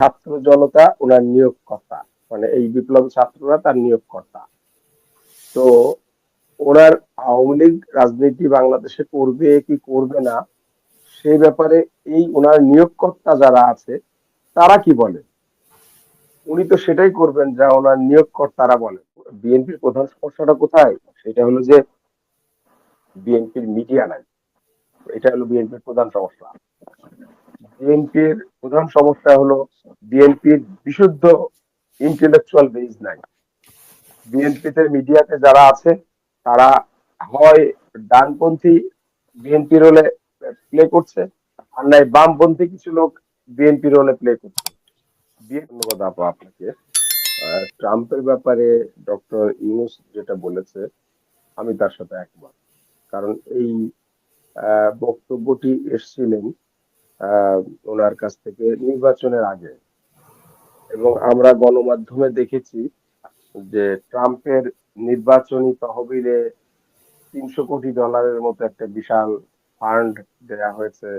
ছাত্র জনতা ওনার নিয়োগকর্তা, মানে এই বিপ্লবী ছাত্ররা তার নিয়োগকর্তা। তো ওনার আওয়ামী লীগ রাজনীতি বাংলাদেশে করবে কি করবে না সেই ব্যাপারে এই ওনার নিয়োগকর্তা যারা আছে তারা কি বলে, উনি তো সেটাই করবেন যা ওনার নিয়োগকর্তারা বলে। বিএনপির প্রধান সমস্যাটা কোথায়? সেটা হলো যে বিএনপির মিডিয়া নাই। এটা হলো বিএনপির প্রধান সমস্যা। বিএনপির প্রধান সমস্যা হলো বিএনপির বিশুদ্ধ ইন্টেলেকচুয়াল বেজ নাই। বিএনপিতে মিডিয়াতে যারা আছে তারা হয় ডানপন্থী বিএনপি রোলে প্লে করছে, আর নাই বামপন্থী কিছু লোক বিএনপি রোলে প্লে করছে। ধন্যবাদ আপু আপনাকে। ট্রাম্পের ব্যাপারে ডক্টর ইউনূস যেটা বলেছে আমি তার সাথে একমত। কারণ এই বক্তব্যটি এসছিলেন আহ, ওনার কাছ থেকে নির্বাচনের আগে, এবং আমরা গণমাধ্যমে দেখেছি যে ট্রাম্পের নির্বাচনী তহবিলে $300 কোটি মতো একটা বিশাল ফান্ড দেয়া হয়েছে।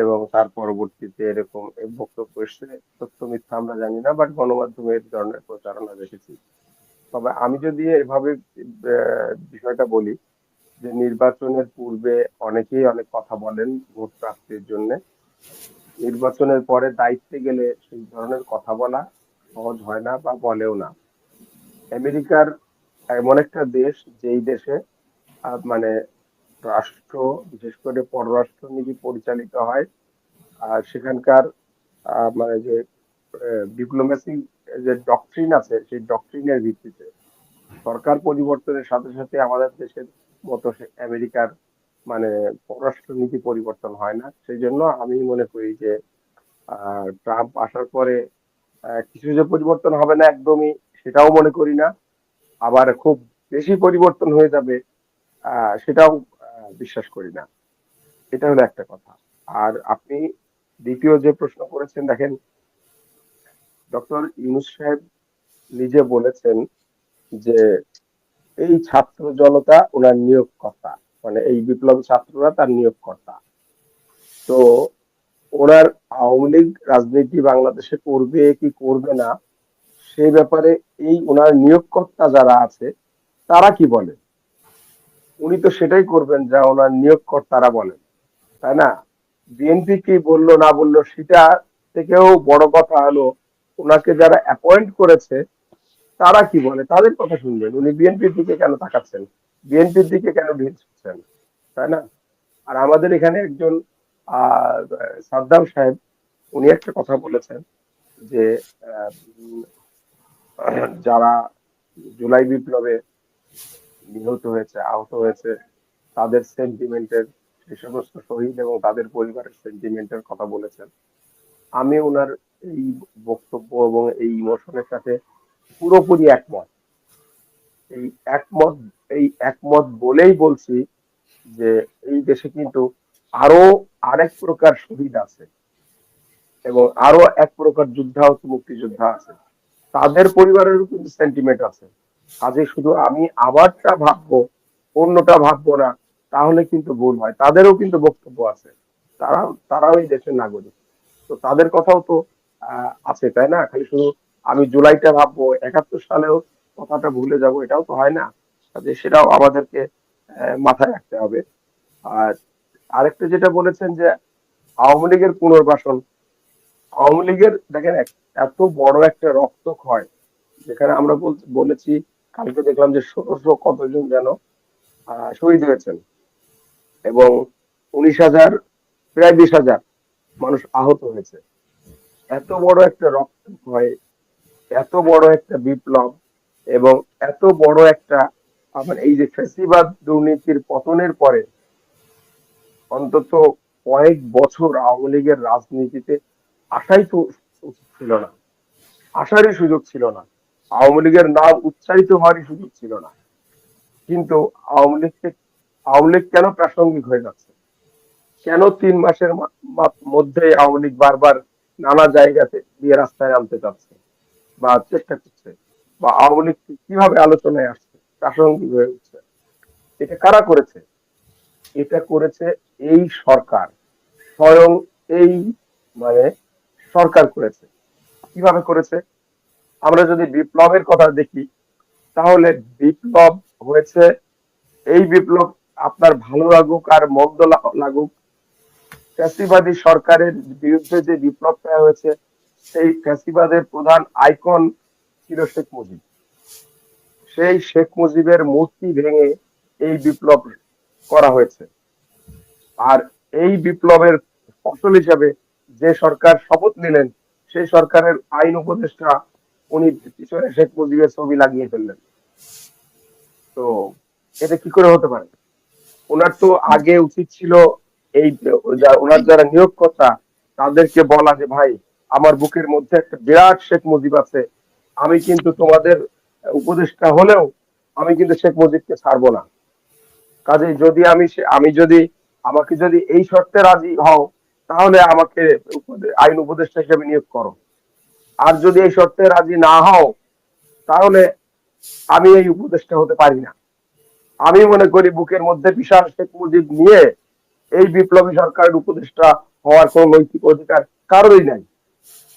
এবং তার পরবর্তীতে এরকম বক্তব্য এসছে, সত্য মিথ্যা আমরা জানি না, বাট গণমাধ্যমে এই ধরনের প্রচারণা দেখেছি। তবে আমি যদি এভাবে বিষয়টা বলি যে নির্বাচনের পূর্বে অনেকেই অনেক কথা বলেন ভোট প্রাপ্তির জন্য, নির্বাচনের পরে দায়িত্বে গেলে সেই ধরনের কথা বলা সহজ হয় না বা বলেও না। আমেরিকার এমন একটা দেশ যেই দেশে মানে রাষ্ট্র, বিশেষ করে পররাষ্ট্রনীতি পরিচালিত হয়, আর সেখানকার মানে যে ডিপ্লোমেসি যে ডক্ট্রিন আছে সেই ডক্ট্রিনের ভিত্তিতে সরকার পরিবর্তনের সাথে সাথে আমাদের দেশের মতো আমেরিকার মানে পররাষ্ট্রনীতি পরিবর্তন হয় না। সেই জন্য আমি মনে করি যে ট্রাম্প আসার পরে কিছু যে পরিবর্তন হবে না একদমই সেটাও মনে করি না, আবার খুব বেশি পরিবর্তন হয়ে যাবে সেটাও বিশ্বাস করি না। এটা হলো একটা কথা। আর আপনি দ্বিতীয় যে প্রশ্ন করেছেন, দেখেন ডক্টর ইউনূস সাহেব নিজে বলেছেন যে এই ছাত্র জনতা ওনার নিয়োগকর্তা, মানে এই বিপ্লবী ছাত্ররা তার নিয়োগকর্তা। তো ওনার আওয়ামী লীগ রাজনীতি বাংলাদেশে করবে কি করবে না সেই ব্যাপারে এই ওনার নিয়োগকর্তা যারা আছে তারা কি বলে, উনি তো সেটাই করবেন যা ওনার নিয়োগকর্তারা বলেন, তাই না? বিএনপি কি বললো না বললো সেটা থেকেও বড় কথা হলো ওনাকে যারা অ্যাপয়েন্ট করেছে তারা কি বলে, তাদের কথা শুনবেন। উনি বিএনপির দিকে কেন তাকাচ্ছেন, বিএনপির দিকে কেন ঢিল ছুটছেন, তাই না? আর আমাদের এখানে একজন আহ সাদ্দাম সাহেব উনি একটা কথা বলেছেন যে আহ, যারা জুলাই বিপ্লবে নিহত হয়েছে, আহত হয়েছে, তাদের সেন্টিমেন্টের, সেই সমস্ত শহীদ এবং তাদের পরিবারের সেন্টিমেন্টের কথা বলেছেন। আমি ওনার এই বক্তব্য এবং এই ইমোশনের সাথে পুরোপুরি একমত। এই একমত, এই একমত বলেই বলছি যে এই দেশে কিন্তু আরো আরেক প্রকার শহীদ আছে এবং আরো এক প্রকার যুদ্ধাহত মুক্তিযোদ্ধা আছে, তাদের পরিবারেরও কিন্তু সেন্টিমেন্ট আছে। কাজে শুধু আমি আমারটা ভাববো অন্যটা ভাববো না তাহলে কিন্তু ভুল হয়, তাদেরও কিন্তু বক্তব্য আছে। তারাও তারাও এই দেশের নাগরিক, তো তাদের কথাও তো আছে, তাই না? খালি শুধু আমি জুলাইটা ভাববো 71 সালেও কথাটা ভুলে যাব এটাও তো হয় না। কাজে সেটাও আমাদেরকে মাথায় রাখতে হবে। আর আরেকটা যেটা বলেছেন যে আওয়ামী লীগের পুনর্বাসন, আওয়ামী লীগের দেখেন এত বড় একটা রক্তক্ষয়, যেখানে আমরা বলেছি, কালকে দেখলাম যে 1600 কতজন যেন শহীদ হয়েছেন এবং 19,000, প্রায় 20,000 মানুষ আহত হয়েছে। এত বড় একটা রক্তক্ষয়, এত বড় একটা বিপ্লব এবং এত বড় একটা মানে এই যে ফ্যাসিবাদ দুর্নীতির পতনের পরে অন্তত কয়েক বছর আওয়ামী লীগের রাজনীতিতে আসাই তো উচিত ছিল না, আসারই সুযোগ ছিল না, আওয়ামী লীগের নাম উচ্চারিত হওয়ারই সুযোগ ছিল না। কিন্তু আওয়ামী লীগকে, আওয়ামী লীগ কেন প্রাসঙ্গিক হয়ে যাচ্ছে, কেন 3 মাসের মধ্যে আওয়ামী লীগ বারবার নানা জায়গাতে দিয়ে রাস্তায় নামতে চাচ্ছে বা চেষ্টা করছে, বা আওয়ামী লীগ কিভাবে আলোচনায় আসছে, প্রাসঙ্গিক হয়ে উঠছে, এটা কারা করেছে? এটা করেছে এই সরকার, স্বয়ং এই মানে সরকার করেছে। কিভাবে করেছে? আমরা যদি বিপ্লবের কথা দেখি, তাহলে বিপ্লব হয়েছে, এই বিপ্লব আপনার ভালো লাগুক আর মন্দ লাগুক, ফ্যাসিবাদী সরকারের বিরুদ্ধে যে বিপ্লবটা হয়েছে, সেই ফ্যাসিবাদের প্রধান আইকন ছিল শেখ মুজিব। সেই শেখ মুজিবের মূর্তি ভেঙে এই বিপ্লব করা হয়েছে। আর এই বিপ্লবের ফসল হিসাবে যে সরকার শপথ নিলেন, সেই সরকারের আইন উপদেষ্টা উনি পিছনে শেখ মুজিবের ছবি লাগিয়ে ফেললেন। তো এটা কি করে হতে পারে? ওনার তো আগে উচিত ছিল এই ওনার যারা নিয়োগকর্তা তাদেরকে বলা যে ভাই, আমার বুকের মধ্যে একটা বিরাট শেখ মুজিব আছে, আমি কিন্তু তোমাদের উপদেষ্টা হলেও আমি কিন্তু শেখ মুজিবকে ছাড়বো না। কাজেই যদি আমি যদি আমাকে যদি এই শর্তে রাজি হও, তাহলে আমাকে আইন উপদেষ্টা হিসেবে নিয়োগ করো। আর যদি এই শর্তে রাজি না হও, তাহলে আমি এই উপদেষ্টা হতে পারি না। আমি মনে করি বুকের মধ্যে বিশাল শেখ মুজিব নিয়ে এই বিপ্লবী সরকারের উপদেষ্টা হওয়ার কোন নৈতিক অধিকার কারোরই নাই।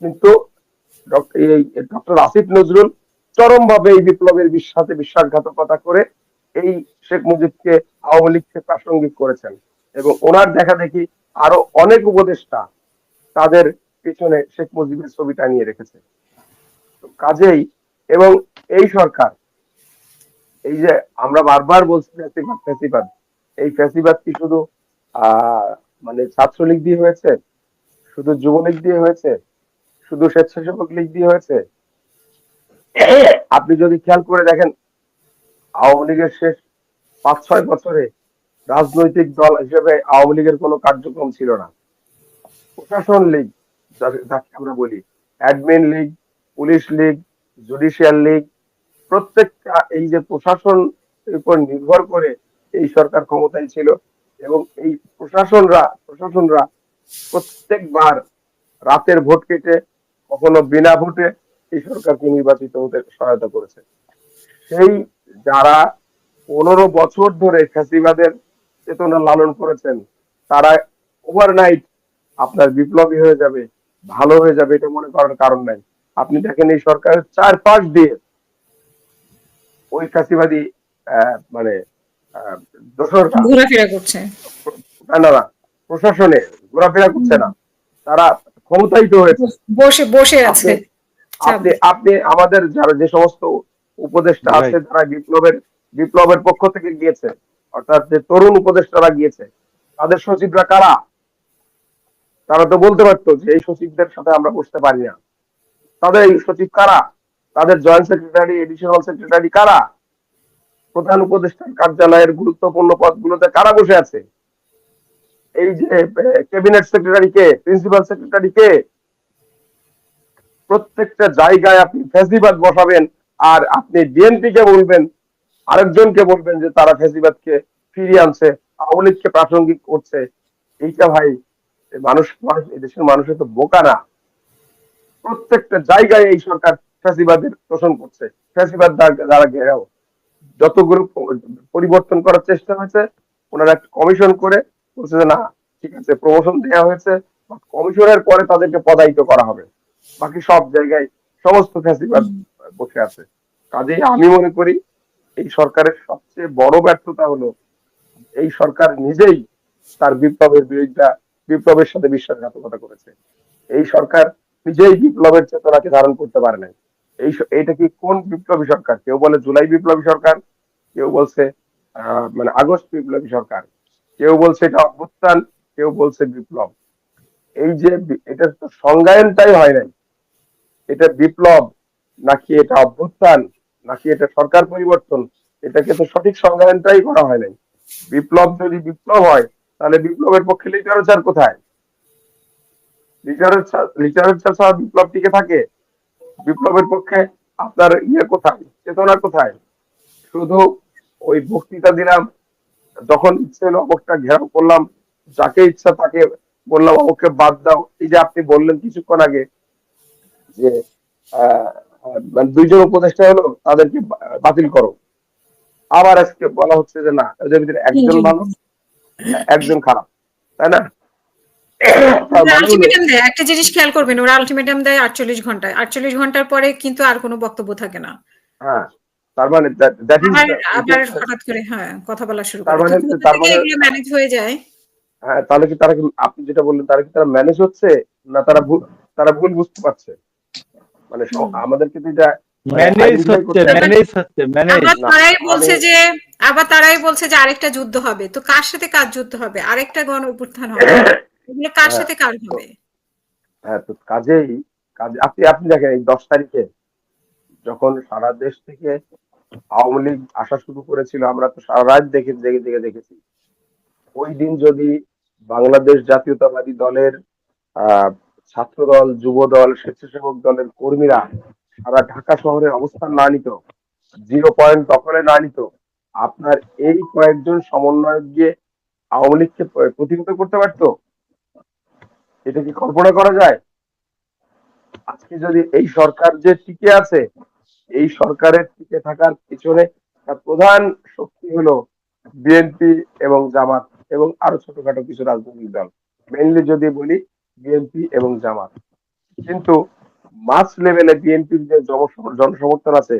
কিন্তু এই ডক্টর আসিফ নজরুল চরমভাবে এই বিপ্লবের সাথে বিশ্বাসঘাতকতা করে এই শেখ মুজিবকে আওয়ামী লীগকে প্রাসঙ্গিক করেছেন, এবং ওনার দেখা দেখি আরো অনেক উপদেষ্টা তাদের পিছনে শেখ মুজিবের ছবি টানিয়ে রেখেছে। কাজেই এবং এই সরকার, এই যে আমরা বারবার বলছি ফ্যাসিবাদ ফ্যাসিবাদ, এই ফ্যাসিবাদ কি শুধু মানে ছাত্রলীগ দিয়ে হয়েছে, শুধু যুবলীগ দিয়ে হয়েছে, শুধু স্বেচ্ছাসেবক লীগ দিয়ে হয়েছে? আপনি যদি খেয়াল করে দেখেন, আওয়ামী লীগের শেষ 5-6 বছরে রাজনৈতিক দল হিসেবে আওয়ামী লীগের কোনো কার্যক্রম ছিল না। প্রশাসন লীগ যাকে আমরা বলি, admin League, police League, judicial League, প্রত্যেকটা এই যে প্রশাসন উপর নির্ভর করে এই সরকার ক্ষমতায় ছিল, এবং এই প্রশাসনরা প্রত্যেকবার রাতের ভোট কেটে, কখনো বিনা ভোটে এই সরকারকে নির্বাচিত হতে সহায়তা করেছে। সেই যারা 15 বছর ধরে ফ্যাসিবাদের চেতনা লালন করেছেন, তারা ওভারনাইট আপনার বিপ্লবী হয়ে যাবে, ভালো হয়ে যাবে, এটা মনে করার কারণ নাই। আপনি দেখেন এই সরকারের 4-5 দিয়ে ওই ফ্যাসিবাদী মানে দোসররা ঘোরাফেরা করছে। না, প্রশাসনে ঘোরাফেরা করছে না, তারা ক্ষমতায়িত হয়েছে। বসে বসে আপনি আছে আপনি চাপে। আপনি আমাদের যারা যে সমস্ত উপদেষ্টা আছে, রাইট। যারা বিপ্লবের পক্ষ থেকে গিয়েছে, অর্থাৎ যে তরুণ উপদেষ্টারা গিয়েছে, তাদের সচিবরা কারা? তারা তো বলতে পারতো যে এই সচিবদের সাথে আমরা বসতে পারি না। তাদের এই সচিব কারা? তাদের জয়েন্ট সেক্রেটারি, এডিশনাল সেক্রেটারি কারা? প্রধান উপদেষ্টার কার্যালয়ের গুরুত্বপূর্ণ পদগুলোতে কারা বসে আছে? এই যে ক্যাবিনেট সেক্রেটারি কে, প্রিন্সিপাল সেক্রেটারি কে? প্রত্যেকটা জায়গায় আপনি ফ্যাসিবাদ বসাবেন, আর আপনি বিএনপি কে বলবেন, আরেকজনকে বলবেন যে তারা ফ্যাসিবাদকে ফিরিয়ে আনছে, আওয়ামী লীগকে প্রাসঙ্গিক করছে। এইটা ভাই, এদেশের মানুষের তো বোকা না। প্রত্যেকটা জায়গায় এই সরকার ফ্যাসিবাদের শোষণ করছে, ফ্যাসিবাদ দ্বারা ঘেরাও। যতগুলো পরিবর্তন করার চেষ্টা হয়েছে, ওনারা একটা কমিশন করে বলছে যে না, ঠিক আছে, প্রমোশন দেওয়া হয়েছে, কমিশনের পরে তাদেরকে পদায়িত করা হবে। বাকি সব জায়গায় সমস্ত ফ্যাসিবাদ বসে আছে। কাজেই আমি মনে করি এই সরকারের সবচেয়ে বড় ব্যর্থতা হলো এই সরকার নিজেই তার বিপ্লবের সাথে বিশ্বাসঘাতকতা করেছে। এই সরকার নিজেই বিপ্লবের চেতনাকে ধারণ করতে পারে নাই। এইটা কি কোন বিপ্লবী সরকার? কেউ বলে জুলাই বিপ্লবী সরকার, কেউ বলছে মানে আগস্ট বিপ্লবী সরকার, কেউ বলছে এটা অভ্যুত্থান, কেউ বলছে বিপ্লব। এই যে এটার তো সংজ্ঞায়নটাই হয় নাই, এটা বিপ্লব নাকি এটা অভ্যুত্থান নাকি এটা সরকার পরিবর্তন, এটাকে তো সঠিক সংজ্ঞায়নটাই করা হয় নাই। বিপ্লব যদি বিপ্লব হয়, তাহলে বিপ্লবের পক্ষে লিটারেচার কোথায়? লিটারেচার ছাড়া বিপ্লব টিকে থাকে? বিপ্লবের পক্ষে আপনার কোথায়, চেতনা কোথায়? শুধু ওই বক্তৃতা দিলাম, যখন ইচ্ছে হলো অমুকটা ঘেরাও করলাম, যাকে ইচ্ছা তাকে বললাম অমুককে বাদ দাও। এই যে আপনি বললেন কিছুক্ষণ আগে যে মানে 2 জন উপদেষ্টা হলো, তাদেরকে বাতিল করো, আবার আজকে বলা হচ্ছে যে না, ওদের ভিতরে একজন ভালো, একজন খারাপ, তাই না? তার মানে হলো আলটিমেটাম দেয়, একটা জিনিস খেয়াল করবেন, ওরা আলটিমেটাম দেয় 48 ঘন্টায়। 48 ঘন্টার পরে কিন্তু আর কোনো বক্তব্য থাকে না। হ্যাঁ, তার মানে দ্যাট ইজ আবার এটা আবার হঠাৎ করে কথা বলা শুরু তার করে। তো মানে কোথা তার থেকে মানে এগুলো ম্যানেজ হয়ে যায়? হ্যাঁ, তাহলে কি তারা কি আপনি যেটা বললেন তারা কি তারা ম্যানেজ হচ্ছে, না তারা ভুল বুঝতে পারছে? মানে হুম। আমাদের কিন্তু এটা মানে ম্যানেজ আইডেন্টিফাই হচ্ছে, করতে হবে। আবার ম্যানেজ হচ্ছে, ম্যানেজ। আবার না তারাই আমি বলছে যে আবার তারাই বলছে যে আরেকটা যুদ্ধ হবে। তো কার সাথে কার যুদ্ধ হবে? আরেকটা গণ অভ্যুত্থান হবে। এগুলো কার হ্যাঁ, সাথে কার তো হবে? হ্যাঁ, তো কাজেই আপনি আপনি দেখেন এই 10 তারিখে যখন সারা দেশ থেকে আওয়ামী লীগ আসা শুরু করেছিল, আমরা তো সারা রাত দেখে জেগে জেগে দেখেছি। ওই দিন যদি বাংলাদেশ জাতীয়তাবাদী দলের আহ ছাত্র দল, যুব দল, স্বেচ্ছাসেবক দলের কর্মীরা সারা ঢাকা শহরে অবস্থান না নিত, 0 পয়েন্ট দখলে না নিত, আপনার এই কয়েকজন সমন্বয়ক গিয়ে আওয়ামী লীগকে প্রতিহত করতে পারতো? এটা কি কল্পনা করা যায়? আজকে যদি এই সরকার যে টিকে আছে, এই সরকারের টিকে থাকার পিছনে তার প্রধান শক্তি হলো বিএনপি এবং জামাত এবং আরো ছোটখাটো কিছু রাজনৈতিক দল। মেইনলি যদি বলি বিএনপি এবং জামাত। কিন্তু মাস লেভেলে বিএনপির যে জনসমর্থন আছে,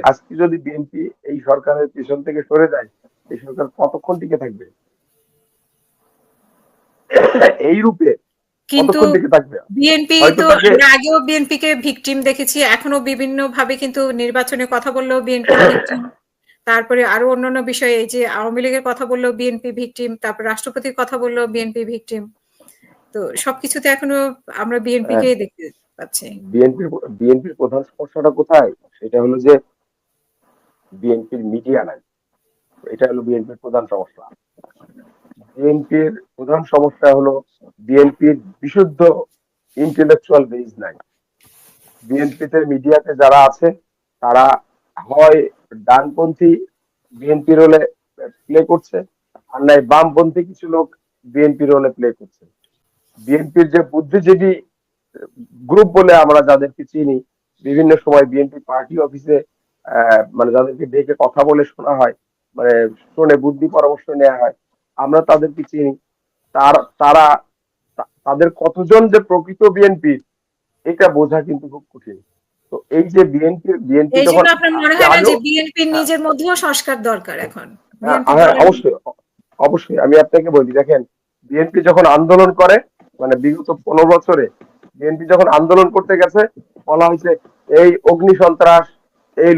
আজকে যদি বিএনপি এই সরকারের পিছন থেকে সরে যায়, এই সরকার কতক্ষণ টিকে থাকবে? এই রূপে কিন্তু কতক্ষণ টিকে থাকবে? বিএনপি হয়তো তো তাকে আমরা আগেও বিএনপিকে ভিকটিম দেখেছি, এখনো বিভিন্ন ভাবে কিন্তু নির্বাচনে কথা বললেও বিএনপি ভিকটিম। তারপরে আরো অন্যান্য বিষয়ে এই যে আওয়ামী লীগের কথা বললেও বিএনপি ভিকটিম, তারপর রাষ্ট্রপতির কথা বললেও বিএনপি ভিকটিম। তো সবকিছুতে এখনো আমরা বিএনপি কেই দেখতে পাচ্ছি। বিএনপির বিএনপির প্রধান সমস্যাটা কোথায়? সেটা হলো যে বিএনপির মিডিয়া নাই। এটা হলো বিএনপির প্রধান সমস্যা। বিএনপির প্রধান সমস্যা হলো বিএনপির বিশুদ্ধ ইন্টেলেকচুয়াল বেজ নাই। বিএনপিতে মিডিয়াতে যারা আছে তারা হয় ডানপন্থী বিএনপি রোলে প্লে করছে, আর নাই বামপন্থী কিছু লোক বিএনপি রোলে প্লে করছে। বিএনপির যে বুদ্ধিজীবী গ্রুপ বলে আমরা যাদেরকে চিনি, বিভিন্ন সময় বিএনপি পার্টি অফিসে মানে যাদেরকে ডেকে কথা বলে শোনা হয়, মানে শুনে বুদ্ধি পরামর্শ নেওয়া হয়, আমরা তাদেরকে চিনি। তারা তাদের কতজন যে প্রকৃত বিএনপি এটা বোঝা কিন্তু খুব কঠিন। তো এই যে বিএনপি এই যখন জন্য আপনার মনে আপনি হয় না যে আগেও বিএনপির হ্যাঁ, নিজের মধ্যেও সংস্কার দরকার এখন? বিএনপি হ্যাঁ, দলের অবশ্যই অবশ্যই আমি আপনাকে বলি, দেখেন বিএনপি যখন আন্দোলন করে, মানে বিগত 15 বছরে বিএনপি যখন আন্দোলন করতে গেছে, বলা হয়েছে এই অগ্নি সন্ত্রাস, এই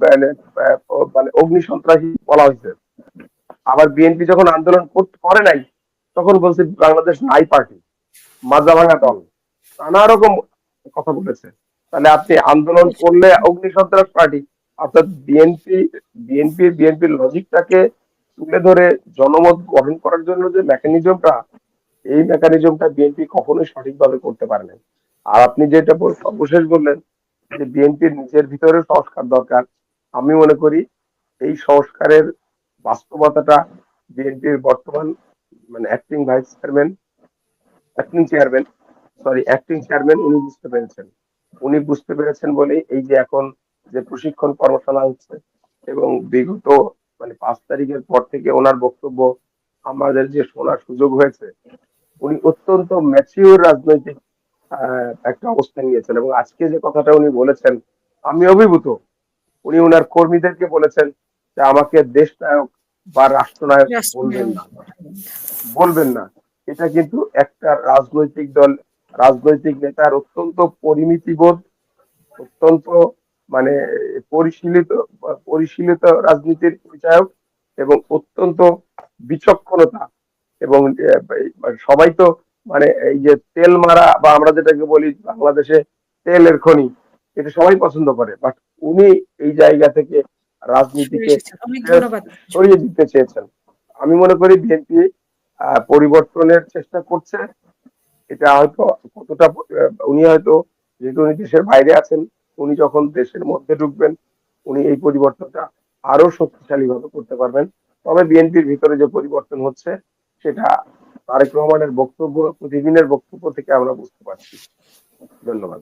মানে মানে অগ্নি সন্ত্রাসী বলা হয়েছে। আবার বিএনপি যখন আন্দোলন করে নাই, তখন বলছে বাংলাদেশ নাই পার্টি, মাজা ভাঙা দল, নানা রকম কথা বলেছে। তাহলে আপনি আন্দোলন করলে অগ্নি সন্ত্রাস পার্টি, অর্থাৎ বিএনপির লজিকটাকে তুলে ধরে জনমত গঠন করার জন্য যে মেকানিজমটা, এই মেকানিজমটা বিএনপি কখনোই সঠিকভাবে করতে পারে না। আর আপনি যেটা সর্বশেষ বললেন যে বিএনপির নিজের ভিতরে সংস্কার দরকার, আমি মনে করি এই সংস্কারের বাস্তবতাটা বিএনপির বর্তমান মানে অ্যাক্টিং চেয়ারম্যান উনি বুঝতে পেরেছেন। উনি বুঝতে পেরেছেন বলে এই যে এখন যে প্রশিক্ষণ কর্মশালা হচ্ছে, এবং বিগত মানে 5 তারিখের পর থেকে ওনার বক্তব্য আমাদের যে শোনার সুযোগ হয়েছে, উনি অত্যন্ত ম্যাচিওর রাজনৈতিক একটা অবস্থান নিয়েছেন। এবং আজকে যে কথাটা উনি বলেছেন, আমি অভিভূত। উনি ওনার কর্মীদেরকে বলেছেন যে আমাকে দেশ নায়ক বা রাষ্ট্রনায়ক বলবেন রাষ্ট্রনায়ক। না, বলবেন না। এটা কিন্তু একটা রাজনৈতিক দল, রাজনৈতিক নেতার অত্যন্ত পরিমিতিবোধ, অত্যন্ত মানে পরিশীলিত পরিশীলিত রাজনীতির পরিচায়ক, এবং অত্যন্ত বিচক্ষণতা। এবং সবাই তো মানে এই যে তেল মারা বা আমরা যেটাকে বলি বাংলাদেশে তেলের খনি, এটা সবাই পছন্দ করে, বাট উনি এই জায়গা থেকে সরে রাজনীতিকে এসেছেন। অনেক ধন্যবাদ। সরিয়ে দিতে চেয়েছেন। আমি মনে করি বিএনপি পরিবর্তনের চেষ্টা করছে। এটা হয়তো কতটা উনি হয়তো, যেহেতু উনি দেশের বাইরে আছেন, উনি যখন দেশের মধ্যে ঢুকবেন, উনি এই পরিবর্তনটা আরো শক্তিশালী ভাবে করতে পারবেন। তবে বিএনপির ভিতরে যে পরিবর্তন হচ্ছে সেটা তারেক রহমানের বক্তব্য, প্রতিদিনের বক্তব্য থেকে আমরা বুঝতে পারছি। ধন্যবাদ।